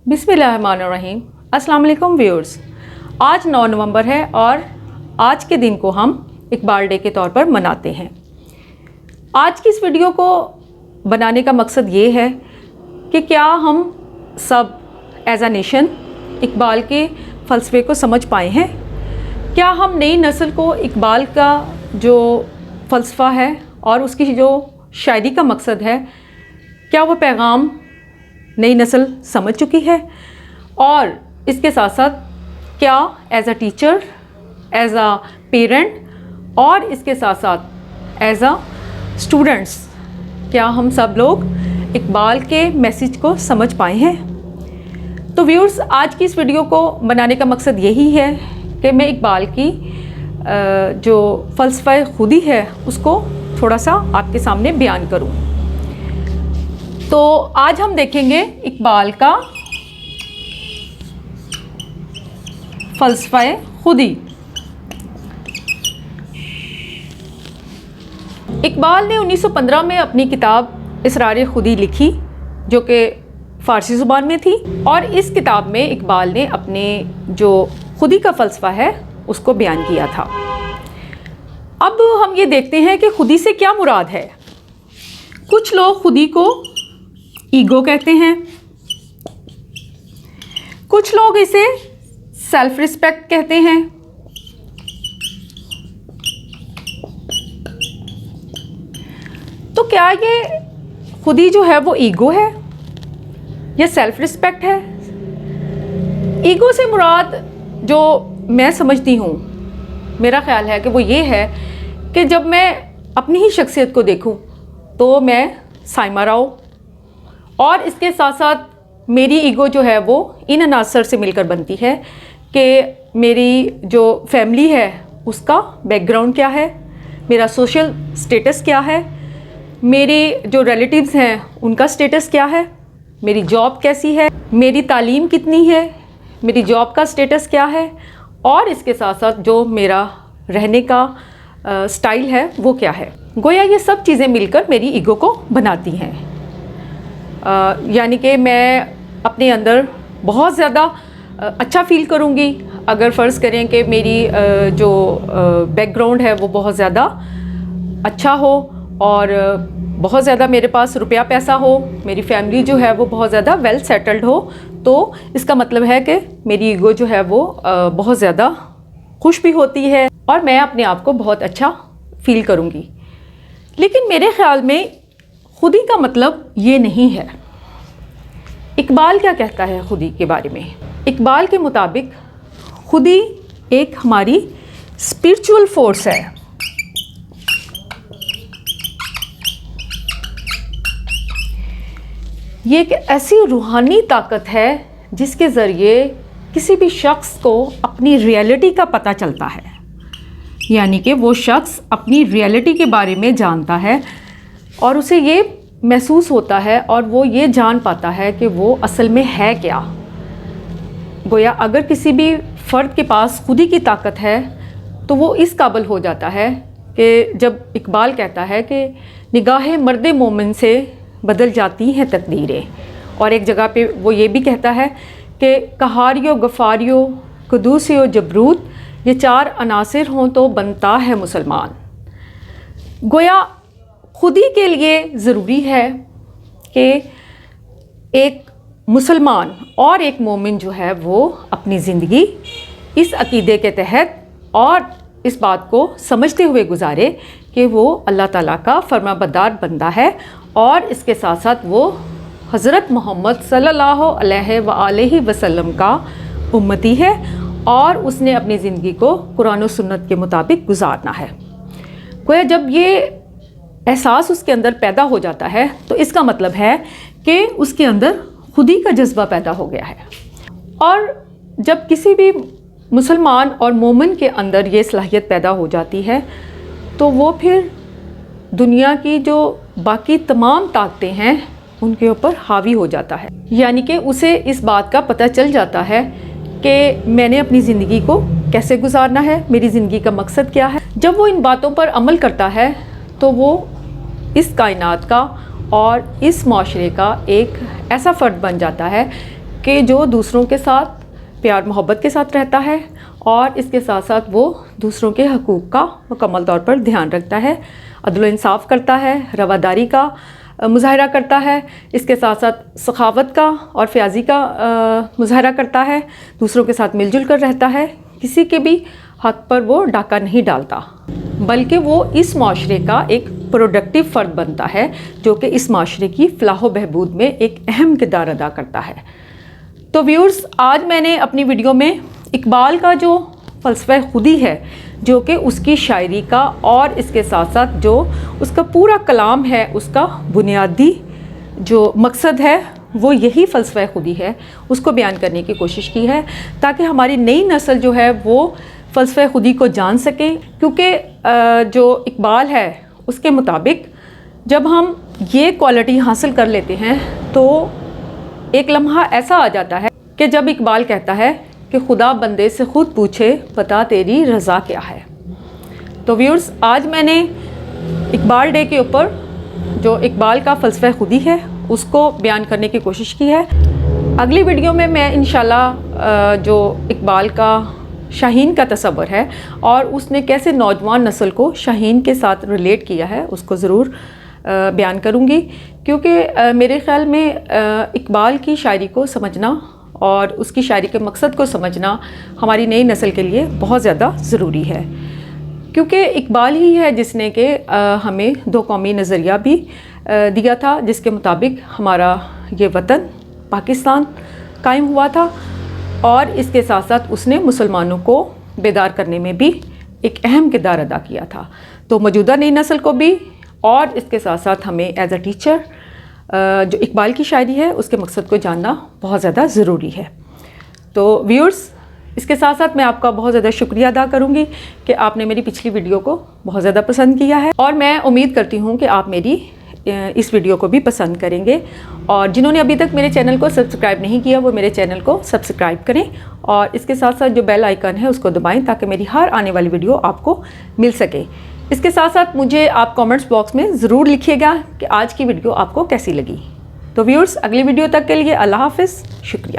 बिस्मिल्लाहिर्रहमानिर्रहीम। अस्सलाम वालेकुम व्यूअर्स। आज 9 नवंबर है और आज के दिन को हम इकबाल डे के तौर पर मनाते हैं। आज की इस वीडियो को बनाने का मकसद ये है कि क्या हम सब एज अ नेशन इकबाल के फ़लसफ़े को समझ पाए हैं। क्या हम नई नस्ल को इकबाल का जो फ़लसफ़ा है और उसकी जो शायरी का मकसद है, क्या वो पैगाम नई नस्ल समझ चुकी है। और इसके साथ साथ क्या as a teacher, as a parent और इसके साथ साथ एज अ स्टूडेंट्स, क्या हम सब लोग इकबाल के मैसेज को समझ पाए हैं। तो व्यूअर्स, आज की इस वीडियो को बनाने का मकसद यही है कि मैं इकबाल की जो फ़लसफ़ा खुदी है उसको थोड़ा सा आपके सामने बयान करूं। तो आज हम देखेंगे इकबाल का फ़लसफ़ा खुदी। इकबाल ने 1915 में अपनी किताब इसरार खुदी लिखी, जो कि फ़ारसी ज़ुबान में थी। और इस किताब में इकबाल ने अपने जो खुदी का फ़लसफ़ा है उसको बयान किया था। अब हम ये देखते हैं कि खुदी से क्या मुराद है। कुछ लोग खुदी को ईगो कहते हैं, कुछ लोग इसे सेल्फ रिस्पेक्ट कहते हैं, तो क्या ये खुदी जो है वो ईगो है या सेल्फ रिस्पेक्ट है। ईगो से मुराद जो मैं समझती हूँ, मेरा ख्याल है कि वो ये है कि जब मैं अपनी ही शख्सियत को देखूँ तो मैं साइमा राव, और इसके साथ साथ मेरी ईगो जो है वो इन अनासर से मिलकर बनती है कि मेरी जो फैमिली है उसका बैकग्राउंड क्या है, मेरा सोशल स्टेटस क्या है, मेरे जो रिलेटिव्स हैं उनका स्टेटस क्या है, मेरी जॉब कैसी है, मेरी तालीम कितनी है, मेरी जॉब का स्टेटस क्या है, और इसके साथ साथ जो मेरा रहने का स्टाइल है वो क्या है। गोया ये सब चीज़ें मिलकर मेरी ईगो को बनाती हैं। यानी कि मैं अपने अंदर बहुत ज़्यादा अच्छा फ़ील करूँगी अगर फ़र्ज़ करें कि मेरी जो बैकग्राउंड है वो बहुत ज़्यादा अच्छा हो और बहुत ज़्यादा मेरे पास रुपया पैसा हो, मेरी फैमिली जो है वो बहुत ज़्यादा वेल सेटल्ड हो, तो इसका मतलब है कि मेरी ईगो जो है वो बहुत ज़्यादा खुश भी होती है और मैं अपने आप को बहुत अच्छा फ़ील करूँगी। लेकिन मेरे ख़्याल में खुदी का मतलब ये नहीं है। इकबाल क्या कहता है खुदी के बारे में। इकबाल के मुताबिक खुदी एक हमारी स्पिरिचुअल फोर्स है। ये एक ऐसी रूहानी ताकत है जिसके ज़रिए किसी भी शख्स को अपनी रियलिटी का पता चलता है। यानी कि वो शख्स अपनी रियलिटी के बारे में जानता है और उसे ये महसूस होता है और वो ये जान पाता है कि वो असल में है क्या। गोया अगर किसी भी फ़र्द के पास खुदी की ताकत है तो वो इस काबिल हो जाता है कि जब इकबाल कहता है कि निगाहे मर्दे मोमिन से बदल जाती हैं तकदीरें, और एक जगह पे वो ये भी कहता है कि कहारियो गफ़ारियो कुदूसियो जबरूत, ये 4 अनासिर हों तो बनता है मुसलमान। गोया खुदी के लिए ज़रूरी है कि एक मुसलमान और एक मोमिन जो है वो अपनी ज़िंदगी इस अक़ीदे के तहत और इस बात को समझते हुए गुजारे कि वो अल्लाह ताला का फरमाबरदार बंदा है और इसके साथ साथ वो हज़रत मोहम्मद सल्लल्लाहु अलैहि वसल्लम का उम्मती है और उसने अपनी ज़िंदगी को कुरान और सुन्नत के मुताबिक गुजारना है। गोया जब ये एहसास उसके अंदर पैदा हो जाता है तो इसका मतलब है कि उसके अंदर खुदी का जज्बा पैदा हो गया है। और जब किसी भी मुसलमान और मोमिन के अंदर ये सलाहियत पैदा हो जाती है तो वो फिर दुनिया की जो बाकी तमाम ताकतें हैं उनके ऊपर हावी हो जाता है। यानी कि उसे इस बात का पता चल जाता है कि मैंने अपनी ज़िंदगी को कैसे गुजारना है, मेरी ज़िंदगी का मकसद क्या है। जब वो इन बातों पर अमल करता है तो वो इस कायनात का और इस माशरे का एक ऐसा फ़र्द बन जाता है कि जो दूसरों के साथ प्यार मोहब्बत के साथ रहता है और इसके साथ साथ वो दूसरों के हकूक़ का मुकम्मल तौर पर ध्यान रखता है, अदल इंसाफ़ करता है, रवादारी का मुज़ाहरा करता है, इसके साथ साथ सखावत का और फ़याज़ी का मुज़ाहरा करता है, दूसरों के साथ मिलजुल कर रहता है, किसी के भी हक़ पर वो डाका नहीं डालता, बल्कि वो इस माशरे का एक प्रोडक्टिव फ़र्द बनता है जो कि इस माशरे की फ़लाह व बहबूद में एक अहम किरदार अदा करता है। तो व्यूअर्स, आज मैंने अपनी वीडियो में इकबाल का जो फ़लसफ़ा ख़ुदी है, जो कि उसकी शायरी का और इसके साथ साथ जो उसका पूरा कलाम है, उसका बुनियादी जो मकसद है वो यही फ़लसफ़ा ख़ुदी है, उसको बयान करने की कोशिश की है ताकि हमारी नई नस्ल जो है वो फ़लसफ़ा ख़ुदी को जान सके। क्योंकि जो इकबाल है उसके मुताबिक जब हम ये क्वालिटी हासिल कर लेते हैं तो एक लम्हा ऐसा आ जाता है कि जब इकबाल कहता है कि खुदा बंदे से ख़ुद पूछे बता तेरी रज़ा क्या है। तो व्यूअर्स, आज मैंने इकबाल डे के ऊपर जो इकबाल का फ़लसफ़ा ख़ुदी है उसको बयान करने की कोशिश की है। अगली वीडियो में मैं इंशाल्लाह जो इकबाल का शाहीन का तस्वर है और उसने कैसे नौजवान नस्ल को शाहीन के साथ रिलेट किया है उसको ज़रूर बयान करूँगी, क्योंकि मेरे ख़्याल में इकबाल की शायरी को समझना और उसकी शायरी के मकसद को समझना हमारी नई नस्ल के लिए बहुत ज़्यादा ज़रूरी है। क्योंकि इकबाल ही है जिसने कि हमें दो कौमी नज़रिया भी दिया था, जिसके मुताबिक हमारा ये वतन पाकिस्तान कायम हुआ था और इसके साथ साथ उसने मुसलमानों को बेदार करने में भी एक अहम किरदार अदा किया था। तो मौजूदा नई नस्ल को भी और इसके साथ साथ हमें एज अ टीचर जो इकबाल की शायरी है उसके मकसद को जानना बहुत ज़्यादा ज़रूरी है। तो व्यूअर्स, इसके साथ साथ मैं आपका बहुत ज़्यादा शुक्रिया अदा करूँगी कि आपने मेरी पिछली वीडियो को बहुत ज़्यादा पसंद किया है और मैं उम्मीद करती हूँ कि आप मेरी इस वीडियो को भी पसंद करेंगे। और जिन्होंने अभी तक मेरे चैनल को सब्सक्राइब नहीं किया वो मेरे चैनल को सब्सक्राइब करें और इसके साथ साथ जो बेल आइकन है उसको दबाएं ताकि मेरी हर आने वाली वीडियो आपको मिल सके। इसके साथ साथ मुझे आप कमेंट्स बॉक्स में ज़रूर लिखिएगा कि आज की वीडियो आपको कैसी लगी। तो व्यूअर्स, अगली वीडियो तक के लिए अल्लाह हाफ़िज़, शुक्रिया।